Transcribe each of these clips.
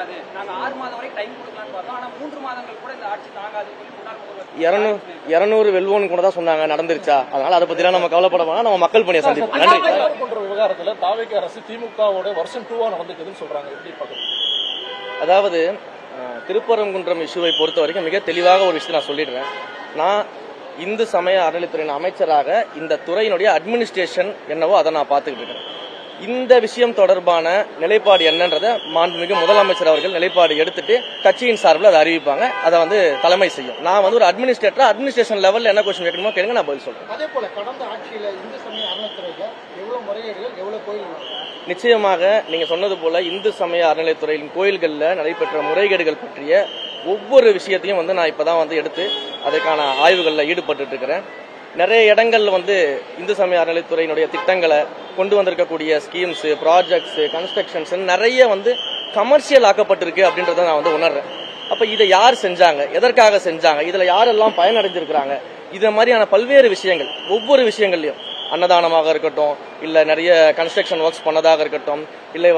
முடியாது, நாங்க 6 மாதம் வரைக்கும் டைம் கொடுக்கலாம்னு பார்த்தோம். ஆனா 3 மாதங்கள் கூட இந்த ஆட்சி தாங்காதுன்னு சொல்லி முன்னாள் முதல்வர் 200 வெல்வோன்னு கூட தான் சொன்னாங்க. நடந்துருச்சா? அதனால அதை பத்திலாம் நம்ம கவலைப்பட வேணாம். நம்ம மக்கள் பணியை சந்திப்போம். நன்றி. போன்ற விவகாரத்துல தாவேக அரசு திமுகவோட வருஷம் 2 நடந்துக்குதுன்னு சொல்றாங்க. எப்படி பாக்குறீங்க? அதாவது திருப்பரங்குன்றம் இஷ்யூவை பொறுத்த வரைக்கும் மிக தெளிவாக ஒரு விஷயத்தை நான் சொல்லிடுறேன். நான் இந்து சமய அறநிலைத்துறையின் அமைச்சராக இந்த துறையினுடைய அட்மினிஸ்ட்ரேஷன் என்னவோ அதை நான் பார்த்துக்கிட்டு இருக்கிறேன். இந்த விஷயம் தொடர்பான நிலைப்பாடு என்னன்றதை மாண்புமிகு முதலமைச்சர் அவர்கள் நிலைப்பாடு எடுத்துட்டு கட்சியின் சார்பில் அதை அறிவிப்பாங்க. அதை தலைமை செய்யும். நான் ஒரு அட்மினிஸ்ட்ரேட்டர், அட்மினிஸ்ட்ரேஷன் லெவலில் என்ன கொஸ்டின் கேட்கணுமோ கேளுங்க, நான் பதில் சொல்றேன். அதே போல கடந்த ஆட்சியில இந்து சமய அறநிலைத்துறையில எவ்வளவு முறைகேடுகள், எவ்வளவு கோயில்கள்? நிச்சயமாக நீங்க சொன்னது போல இந்து சமய அறநிலைத்துறையின் கோயில்களில் நடைபெற்ற முறைகேடுகள் பற்றிய ஒவ்வொரு விஷயத்தையும் நான் இப்பதான் எடுத்து அதற்கான ஆய்வுகளில் ஈடுபட்டு இருக்கிறேன். நிறைய இடங்கள்ல இந்து சமய அறநிலைத்துறையினுடைய திட்டங்களை கொண்டு வந்திருக்கக்கூடிய ஸ்கீம்ஸ், ப்ராஜெக்ட்ஸ், கன்ஸ்ட்ரக்ஷன்ஸ் நிறைய கமர்ஷியல் ஆக்கப்பட்டிருக்கு அப்படின்றத நான் உணர்றேன். அப்ப இதை யார் செஞ்சாங்க, எதற்காக செஞ்சாங்க, இதுல யாரெல்லாம் பயனடைஞ்சிருக்கிறாங்க, இது மாதிரியான பல்வேறு விஷயங்கள் ஒவ்வொரு விஷயங்கள்லயும் அன்னதானமாக இருக்கட்டும், இல்ல நிறைய கன்ஸ்ட்ரக்ஷன் ஒர்க்ஸ் பண்ணதாக இருக்கட்டும், இல்லை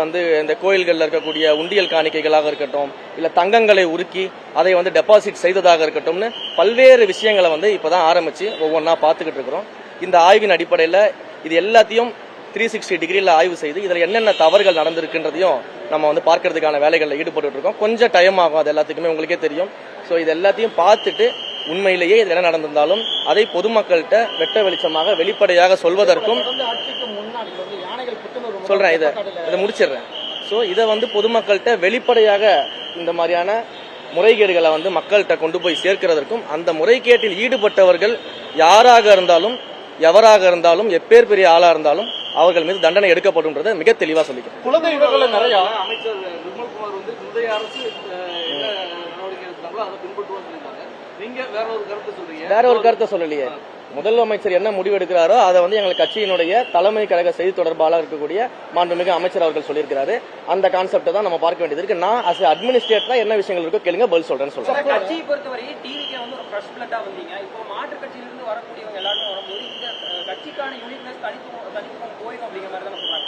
இந்த கோயில்களில் இருக்கக்கூடிய உண்டியல் காணிக்கைகளாக இருக்கட்டும், இல்ல தங்கங்களை உருக்கி அதை டெபாசிட் செய்ததாக இருக்கட்டும்னு பல்வேறு விஷயங்களை இப்பதான் ஆரம்பிச்சு ஒவ்வொன்றா பார்த்துக்கிட்டு இருக்கிறோம். இந்த ஆய்வின் அடிப்படையில் இது எல்லாத்தையும் 360 டிகிரியில் ஆய்வு செய்து இதில் என்னென்ன தவறுகள் நடந்திருக்குன்றதையும் நம்ம பார்க்கறதுக்கான வேலைகளில் ஈடுபட்டு இருக்கோம். கொஞ்சம் டைம் ஆகும், அது எல்லாத்துக்குமே உங்களுக்கே தெரியும். ஸோ இது எல்லாத்தையும் பார்த்துட்டு உண்மையிலேயே இது என்ன நடந்திருந்தாலும் அதை பொதுமக்கள்கிட்ட வெட்ட வெளிச்சமாக வெளிப்படையாக சொல்வதற்கும் சொல்றேன். இதை முடிச்சிடுறேன். ஸோ இதை பொதுமக்கள்கிட்ட வெளிப்படையாக இந்த மாதிரியான முறைகேடுகளை மக்கள்கிட்ட கொண்டு போய் சேர்க்கிறதற்கும், அந்த முறைகேட்டில் ஈடுபட்டவர்கள் யாராக இருந்தாலும் எவராக இருந்தாலும் எப்பேர் பெரிய ஆளா இருந்தாலும் அவர்கள் மீது தண்டனை எடுக்கப்படும்ன்றதை மிக தெளிவா சொல்லிக்கிறேன். குலதெய்வங்களை நிறைய அமைச்சர் நிர்மல்குமார் முந்தைய அரசு என்ன நடவடிக்கை எடுத்தாங்களோ அதை பின்பற்றுவோம் சொல்லியிருக்காங்க. நீங்க வேற ஒரு கருத்தை சொல்றீங்க. வேற ஒரு கருத்தை சொல்லலையே. முதலமைச்சர் என்ன முடிவு எடுக்கிறாரோ அதை எங்கள் கட்சியினுடைய தலைமை கழக செய்தி தொடர்பாளர் இருக்கக்கூடிய மாண்புமிகு அமைச்சர் அவர்கள் சொல்லியிருக்கிறாரு. அந்த கான்செப்டை தான் நம்ம பார்க்க வேண்டியது இருக்கு. நான் அஸ் அட்மினிஸ்ட்ரேட்டரா என்ன விஷயங்கள் இருக்கோ கேளுங்க, பதில் சொல்றேன்னு சொல்றேன். கட்சியை பொறுத்தவரை டிவிக்கு ஒரு ஃப்ரெஷ் பிளட்டா வந்தீங்க. இப்போ மாற்று கட்சியிலிருந்து வரக்கூடியவங்க எல்லாருமே வரும்போது இந்த கட்சிக்கான யூனிட்னஸ் தனித்துவம் போயிடும் அப்படிங்கிற மாதிரி தான் சொல்றாங்க.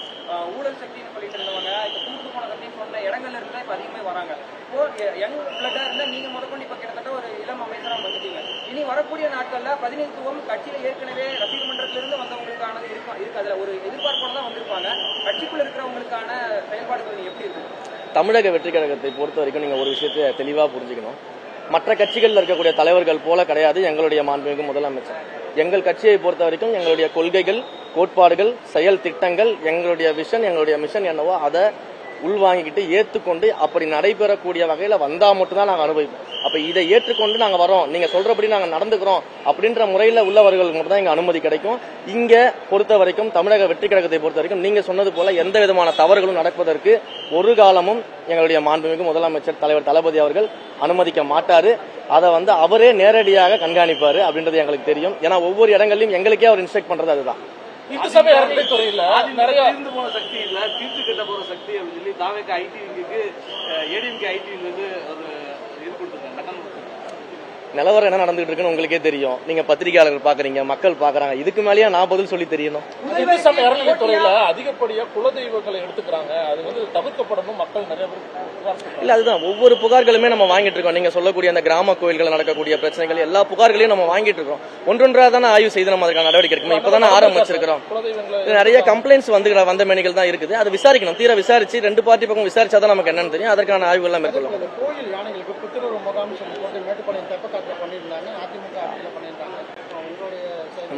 ஊழல் சக்தின்னு சொல்லிட்டு இருந்தவங்க இப்ப கூட்டு போன சக்தின்னு சொன்ன இடங்கள்ல இருந்தா இப்ப அதிகமே வராங்க. இப்போ யங் பிளட்டா இருந்தா நீங்க முதற்கொண்டு இப்ப கிட்டத்தட்ட ஒரு இளம் அமைச்சரா வந்துட்டீங்க. இனி வரக்கூடிய நாட்கள்ல பிரதிநிதித்துவம் கட்சியில ஏற்கனவே ரசிகர் மன்றத்தில இருந்து வந்தவங்களுக்கானது இருக்கு. அதுல ஒரு எதிர்பார்ப்போட தான் வந்திருப்பாங்க. கட்சிக்குள்ள இருக்கிறவங்களுக்கான செயல்பாடுகள் எப்படி இருக்கு? தமிழக வெற்றி கழகத்தை பொறுத்த வரைக்கும் நீங்க ஒரு விஷயத்தை தெளிவா புரிஞ்சுக்கணும். மற்ற கட்சிகளில் இருக்கக்கூடிய தலைவர்கள் போல கிடையாது எங்களுடைய மாண்புமிகு முதலமைச்சர். எங்கள் கட்சியை பொறுத்த வரைக்கும் எங்களுடைய கொள்கைகள், கோட்பாடுகள், செயல் திட்டங்கள், எங்களுடைய விஷன், எங்களுடைய மிஷன் என்னவோ அதை உள்வாங்கிக்கிட்டு ஏற்றுக்கொண்டு அப்படி நடைபெறக்கூடிய வகையில வந்தா மட்டும்தான் நாங்கள் அனுபவிப்போம். அப்ப இதை ஏற்றுக்கொண்டு நாங்க வரோம், நீங்க சொல்றபடி நாங்க நடந்துக்கிறோம் அப்படின்ற முறையில உள்ளவர்களுக்கு மட்டும் தான் இங்க அனுமதி கிடைக்கும். இங்க பொறுத்த வரைக்கும் தமிழக வெற்றி கழகத்தை பொறுத்த வரைக்கும் நீங்க சொன்னது போல எந்த விதமான தவறுகளும் நடப்பதற்கு ஒரு காலமும் எங்களுடைய மாண்புமிகு முதலமைச்சர் தலைவர் தளபதி அவர்கள் அனுமதிக்க மாட்டாரு. அதை அவரே நேரடியாக கண்காணிப்பாரு அப்படின்றது எங்களுக்கு தெரியும். ஏன்னா ஒவ்வொரு இடங்களையும் எங்களுக்கே அவர் இன்ஸ்ட்ரக்ட் பண்றது அதுதான். இந்து சமய அறநிலைத்துறையில நிறைய தீர்ந்து போன சக்தி இல்ல, தீர்த்து கட்ட போற சக்தி அப்படின்னு சொல்லி தாவேக ஐடிவிக்கு ஏடிஎம்கே ஐடி ஒரு இது கொடுத்துருக்காங்க. நிலவரம் என்ன நடந்துட்டு இருக்குன்னு உங்களுக்கே தெரியும். நீங்க பத்திரிகையாளர்கள் பாக்குறீங்க, மக்கள் பாக்குறாங்க. இதுக்கு மேலேயே நான் பதில் சொல்லி தெரியணும். இந்து சமய அறநிலைத்துறையில அதிகப்படியா குலதெய்வங்களை எடுத்துக்கிறாங்க, அது தவிர்க்கப்படணும் மக்கள் நிறைய பேர் இல்ல. அதுதான் ஒவ்வொரு புகார்களுமே நம்ம வாங்கிட்டு இருக்கோம். நீங்க சொல்லக்கூடிய அந்த கிராம கோயில்கள் நடக்கக்கூடிய பிரச்சனைகள் எல்லா புகார்களையும் நம்ம வாங்கிட்டு இருக்கோம். ஒன்றொன்றா தானே ஆய்வு செய்து நம்ம அதுக்கான நடவடிக்கை எடுக்கணும். இப்பதானே ஆரம்பிச்சிருக்கிறோம். நிறைய கம்ப்ளைண்ட்ஸ் வந்த மேனிகள் தான் இருக்குது. அதை விசாரிக்கணும். தீர விசாரிச்சு 2 பார்ட்டி பக்கம் விசாரிச்சாதான் நமக்கு என்னன்னு தெரியும். அதற்கான ஆய்வு எல்லாம் மேற்கொள்ளும். கோயில் யானைகளுக்கு புத்துணர்வு முகாம் சொல்லி மேட்டுப்பாளையம்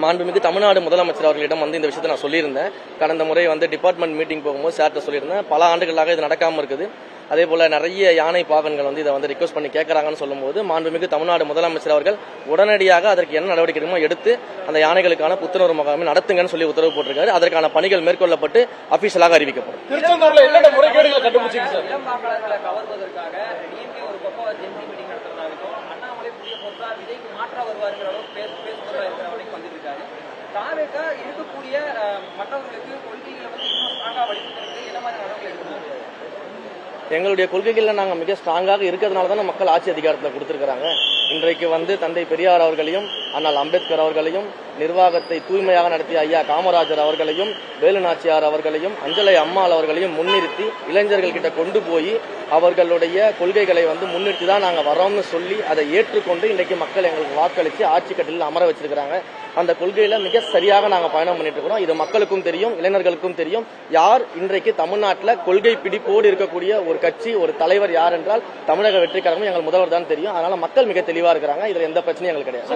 மாண்புமிகு தமிழ்நாடு முதலமைச்சர் அவர்களிடம் இந்த விஷயத்தை நான் சொல்லியிருந்தேன். கடந்த முறை டிபார்ட்மெண்ட் மீட்டிங் போகும்போது சார்ட்ட சொல்லியிருந்தேன். பல ஆண்டுகளாக இது நடக்காம இருக்குது. அதே போல நிறைய யானை பாகன்கள் இதை ரிக்வஸ்ட் பண்ணி கேட்கறாங்கன்னு சொல்லும்போது மாண்புமிகு தமிழ்நாடு முதலமைச்சர் அவர்கள் உடனடியாக அதற்கு என்ன நடவடிக்கை எடுக்கணுமோ எடுத்து அந்த யானைகளுக்கான புத்துணர்வு முகாமை நடத்துங்கன்னு சொல்லி உத்தரவு போட்டிருக்காரு. அதற்கான பணிகள் மேற்கொள்ளப்பட்டு அபிஷியலாக அறிவிக்கப்படும். திருச்செந்தூர்ல என்னென்ன முறைகேடுகளை கண்டுபிடிச்சீங்க சார்? தாவேகா இருக்கக்கூடிய மற்றவர்களுக்கு கொள்கைகளை இன்னும் ஸ்ட்ராங்கா வலியுறுத்துறது என்ன மாதிரி நடவடிக்கை எடுக்கணும்? எங்களுடைய கொள்கைகள்ல நாங்கள் மிக ஸ்ட்ராங்காக இருக்கிறதுனால தான் மக்கள் ஆட்சி அதிகாரத்தில் கொடுத்திருக்கிறாங்க. இன்றைக்கு தந்தை பெரியார் அவர்களையும் அண்ணல் அம்பேத்கர் அவர்களையும், நிர்வாகத்தை தூய்மையாக நடத்திய ஐயா காமராஜர் அவர்களையும், வேலுநாச்சியார் அவர்களையும், அஞ்சலை அம்மாள் அவர்களையும் முன்னிறுத்தி இளைஞர்கள் கிட்ட கொண்டு போய் அவர்களுடைய கொள்கைகளை முன்னிறுத்தி தான் நாங்கள் வரோம்னு சொல்லி அதை ஏற்றுக்கொண்டு இன்றைக்கு மக்கள் எங்களுக்கு வாக்களித்து ஆட்சி கட்டிலில் அமர வச்சிருக்கிறாங்க. அந்த கொள்கையில மிக சரியாக நாங்கள் பயணம் பண்ணிட்டு இருக்கிறோம். இது மக்களுக்கும் தெரியும், இளைஞர்களுக்கும் தெரியும். யார் இன்றைக்கு தமிழ்நாட்டில் கொள்கை பிடிப்போடு இருக்கக்கூடிய ஒரு கட்சி, ஒரு தலைவர் யார் என்றால் தமிழக வெற்றி கழகம் எங்கள் முதல்வர் தான் தெரியும். அதனால மக்கள் மிக தெளிவா இருக்கிறாங்க. இதுல எந்த பிரச்சனையும் எங்களுக்கு கிடையாது.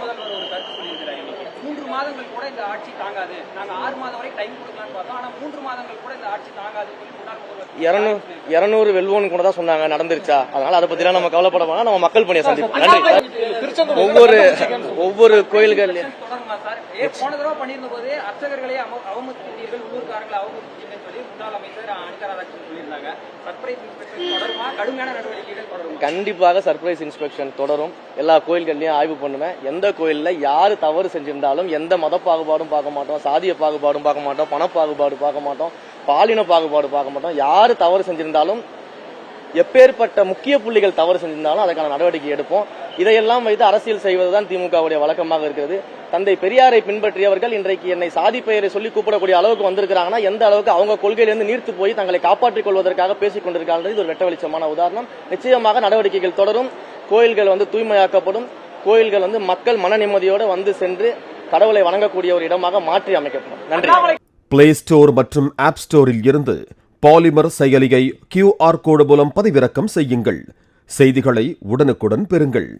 முதல்வர் ஒரு கருத்து சொல்லியிருக்கிறார். 3 மாதங்கள் கூட இந்த ஆட்சி தாங்காது, நாங்க 6 மாதம் வரை டைம் கொடுக்கலாம்னு பார்த்தோம், ஆனா 3 மாதங்கள் கூட இந்த ஆட்சி தாங்காது சொல்லி முன்னாள் முதல்வர் 200 வெல்வோன்னு கூட தான் சொன்னாங்க, நடந்துருச்சா? அதனால அதை பத்தி நம்ம கவலைப்பட வேணாம். நம்ம மக்கள் பணியை சந்திப்போம். நன்றி. ஒவ்வொரு கோயில்கள் தொடருமா சார்? போன தடவை பண்ணியிருந்த போது அர்ச்சகர்களே அவமதித்தீர்கள், உள்ளூர்காரங்களை அவமதித்தீங்கன்னு சொல்லி முன்னாள் அமைச்சர் அனிதா ராதாகிருஷ்ணன் சொல்லியிருந்தாங்க. சர்ப்ரைஸ் இன்ஸ்பெக்ஷன் தொடருமா? கடுமையான நடவடிக்கைகள் தொடரும்? கண்டிப்பாக சர்ப்ரைஸ் இன்ஸ்பெக்ஷன் தொடரும். எல்லா கோயில்கள்லயும் ஆய்வு பண்ணுவேன். எந்த கோயில்ல யாரு தவறு செஞ்சிருந்தாலும் எந்த மத பாகுபாடும் பார்க்க மாட்டோம், சாதிய பாகுபாடும் பார்க்க மாட்டோம், பண பாகுபாடு பார்க்க மாட்டோம், பாலின பாகுபாடு பார்க்க மாட்டோம். யாரு தவறு செஞ்சிருந்தாலும், எப்பேற்பட்ட முக்கிய புள்ளிகள் தவறு செஞ்சிருந்தாலும் அதற்கான நடவடிக்கை எடுப்போம். இதையெல்லாம் வைத்து அரசியல் செய்வதுதான் திமுகவுடைய வழக்கமாக இருக்கிறது. தந்தை பெரியாரை பின்பற்றியவர்கள் இன்றைக்கு என்னை சாதி பெயரை சொல்லி கூப்பிடக்கூடிய அளவுக்கு வந்திருக்கிறாங்கன்னா எந்த அளவுக்கு அவங்க கொள்கையிலிருந்து நீர்த்து போய் தங்களை காப்பாற்றிக் கொள்வதற்காக பேசிக் கொண்டிருக்காங்க. இது ஒரு வெட்ட வெளிச்சமான உதாரணம். நிச்சயமாக நடவடிக்கைகள் தொடரும். கோயில்கள் தூய்மையாக்கப்படும். கோயில்கள் மக்கள் மன நிம்மதியோடு சென்று கடவுளை வணங்கக்கூடிய ஒரு இடமாக மாற்றி அமைக்கப்படும். நன்றி. பிளே ஸ்டோர் மற்றும் ஆப் ஸ்டோரில் இருந்து பாலிமர் செயலியை QR கோடு மூலம் பதிவிறக்கம் செய்யுங்கள். செய்திகளை உடனுக்குடன் பெறுங்கள்.